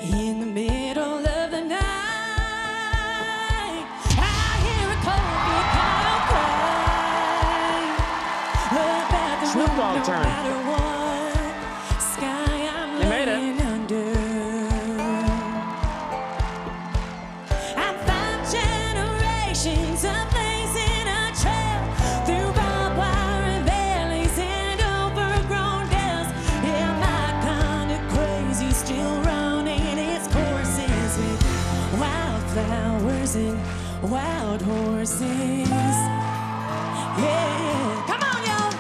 In the middle of the night, I hear a cold call cry about the Snoop Dogg no turn. matter what sky I'm You made it. laying under. I'm 5 generations of blazing a trail through barbed wire and valleys and overgrown dells. Yeah, my kind of crazy still running its courses with wildflowers and wild horses. Yeah, come on, y'all.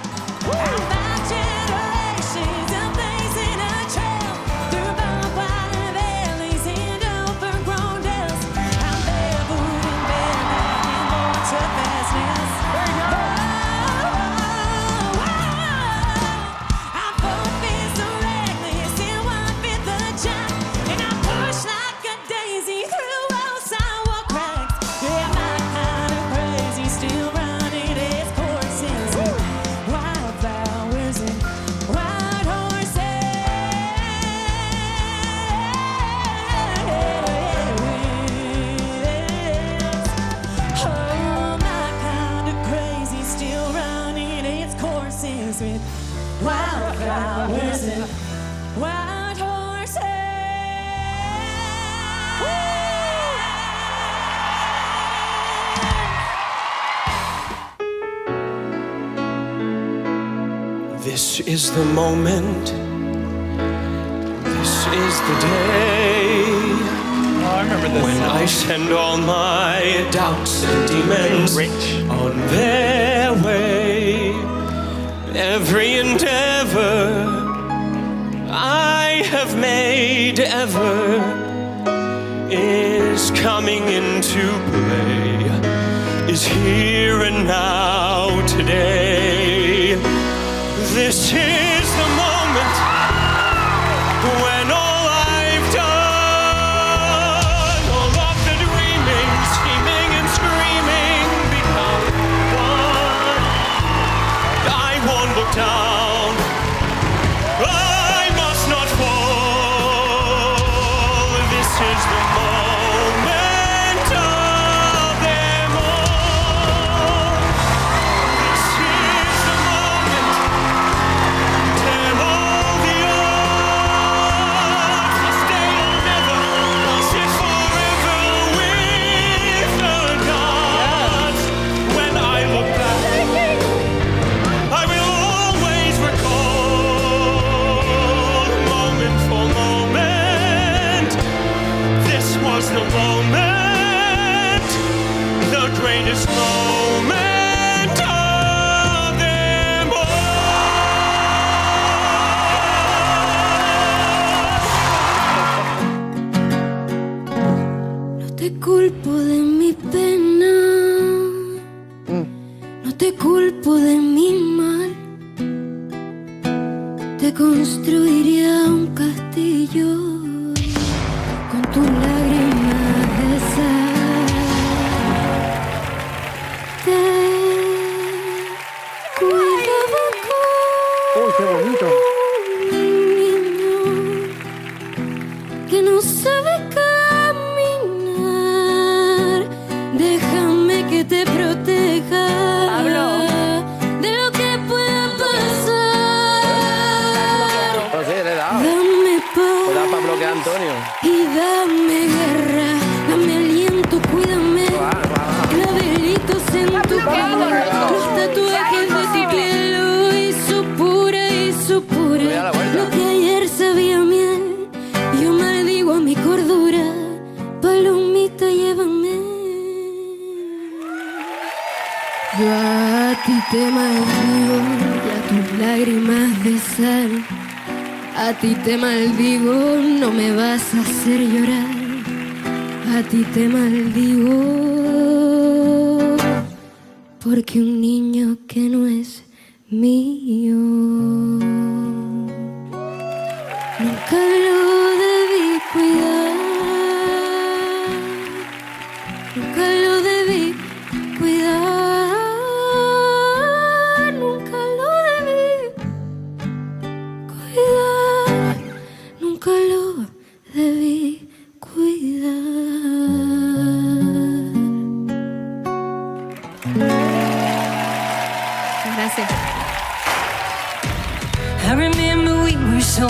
I'm 5 generations of blazing a trail through barbed wire and valleys and overgrown dells. I'm barefoot and bareback and born to fastness. I'm 4 feet so reckless and 1 feet the jump, and I push like a daisy through all sidewalk cracks. Yeah, my kind of crazy still running its courses with wildflowers and wild horses. Oh, my kind of crazy still running its courses with wildflowers and wild horses. This is the moment. This is the day Oh, I remember this when song. I send all my doubts and demons Rich. on their way. Every endeavor I have made ever is coming into play, is here and now today. This is the moment when all I've done, all of the dreaming, scheming and screaming become one. I won't look down. I must not fall. This is the moment of them all. This is the moment. Tell all the odds they'll never sit forever with the gods. When I look back, I will always recall, moment for moment, this was the moment, the greatest moment of them all. No te culpo de mi pena, no te culpo de mi mal. Te construiría un castillo con tus lágrimas de sal. Te cuidaba Uy, qué bonito. como un niño que no sabe caminar. Déjame que te proteja de lo que pueda pasar. Oh, sí, le he dado. Dame Le he dado para bloquear a paz Antonio. y dame guerra. Dame aliento, cuídame. Clavelitos en tu cara, los tatuajes de tu piel. Y su pura, Mira la vuelta. lo que ayer sabía miel. Yo maldigo a mi cordura. Palomita, llévame. Yo a ti te maldigo y a tus lágrimas de sal. A ti te maldigo, no me vas a hacer llorar. A ti te maldigo, porque un niño que no es mío nunca lo debí cuidar. Nunca lo debí cuidar. Nunca lo debí cuidar. Nunca lo debí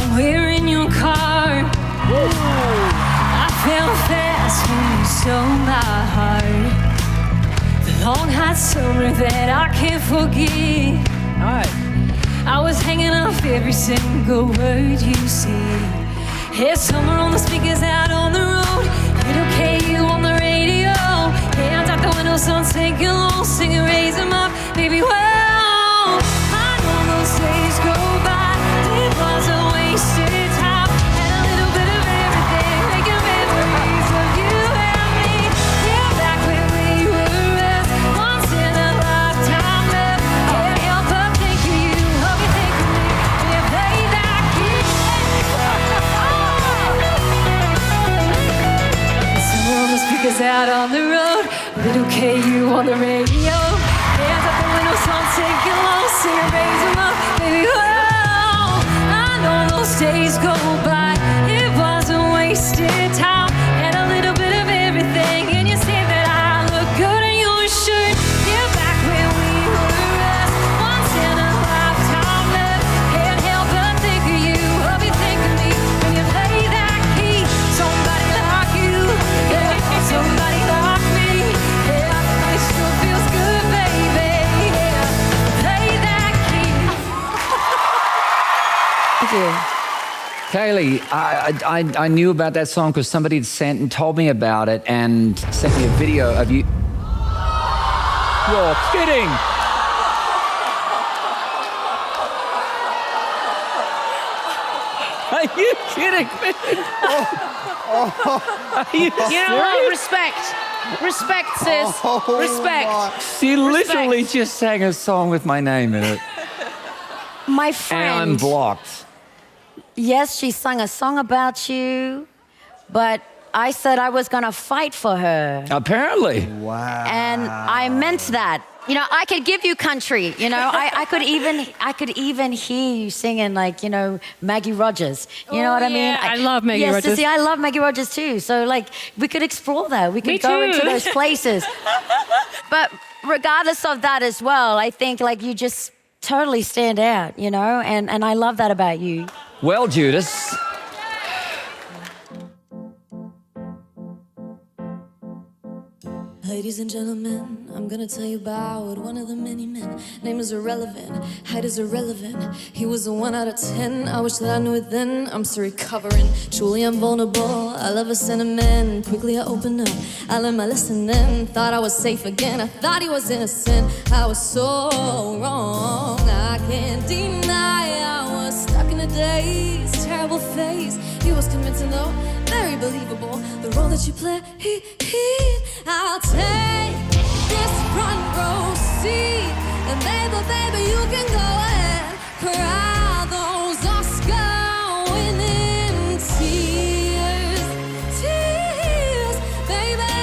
somewhere in your car. I fell fast when you stole my heart. The long hot summer that I can't forget. I was hanging off every single word you said. Here's summer on the speakers out on the road. Little KU on the radio. Hands out the window, sun sinking low. Singing, raise 'em up, baby, whoa. I know those days go by. It was a wasted time. And a little bit of everything. Making memories of you and me. Yeah, back when we were us. Once in a lifetime love. Can't help but think of you. Hope you think of me. When you play that key. Somewhere on the speakers out on the road. Little KU on the radio. Hands up the window, sun sinking low. Singing, raise 'em up, baby, whoa. I know those days go by. It was a wasted time. And a little bit of everything. And you say that I look good in your shirt. Yeah, back when we were us. Once in a lifetime love. Can't help but think of you. Hope you think of me when you play that key. Somebody like you. Yeah, somebody like me. Yeah, it sure feels good, baby. Yeah, play that key. Thank you. Kaylee, I knew about that song because somebody had sent and told me about it and sent me a video of you. You're kidding. Are you kidding me? Are you You know what? Respect. Respect, sis. Respect. She literally just sang a song with my name in it. My And friend. I'm blocked. Yes, she sang a song about you, but I said I was gonna fight for her. Apparently. And I meant that. You know, I could give you country, you know. I could even hear you singing like, you know, Maggie Rogers. You know what I mean? yeah, I love Maggie Rogers. Yes, see, I love Maggie Rogers too. So like we could explore that. We could Me go too. into those places. But regardless of that as well, I think like you just totally stand out, you know, and I love that about you. Well, Judas. Ladies and gentlemen, I'm gonna tell you about one of the many men. Name is irrelevant, height is irrelevant. He was a 1 out of 10. I wish that I knew it then. I'm still recovering. Truly, I'm vulnerable. I love a sentiment. Quickly, I opened up. I learned my lesson then. Thought I was safe again. I thought he was innocent. I was so wrong. I can't deny I was stuck in a daze. Terrible phase. He was convincing though, very believable. The role that you play, I'll take this front row seat. And baby, you can go and cry those Oscar-winning tears. Tears, baby,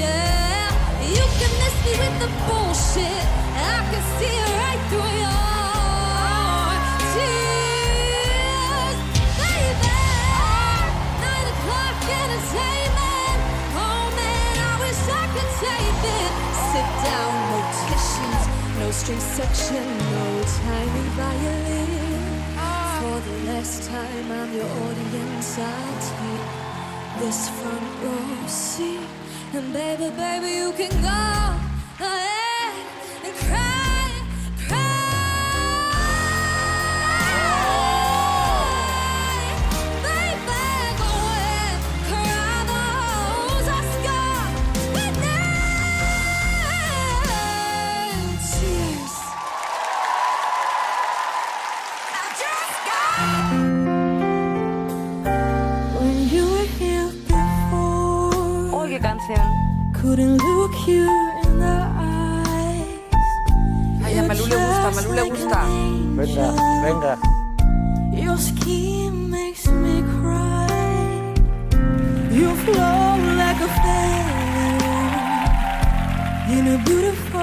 yeah. You can miss me with the bullshit. I can see it right through your tears, baby. 9 o'clock entertainment. Oh man, I wish I could tape it. Sit down, no tissues, no string section, no tiny violin. For the last time, I'm your audience. I'll take this front row seat. And baby, you can go ahead and cry, baby, go ahead, cry those Oscar-winning tears. I just got when you were here before. Oye, canción. Couldn't look you in the eyes. Ay, a Malú le gusta, a Malú le gusta. Venga, venga. Your skin makes me cry. You flow like a feather in a beautiful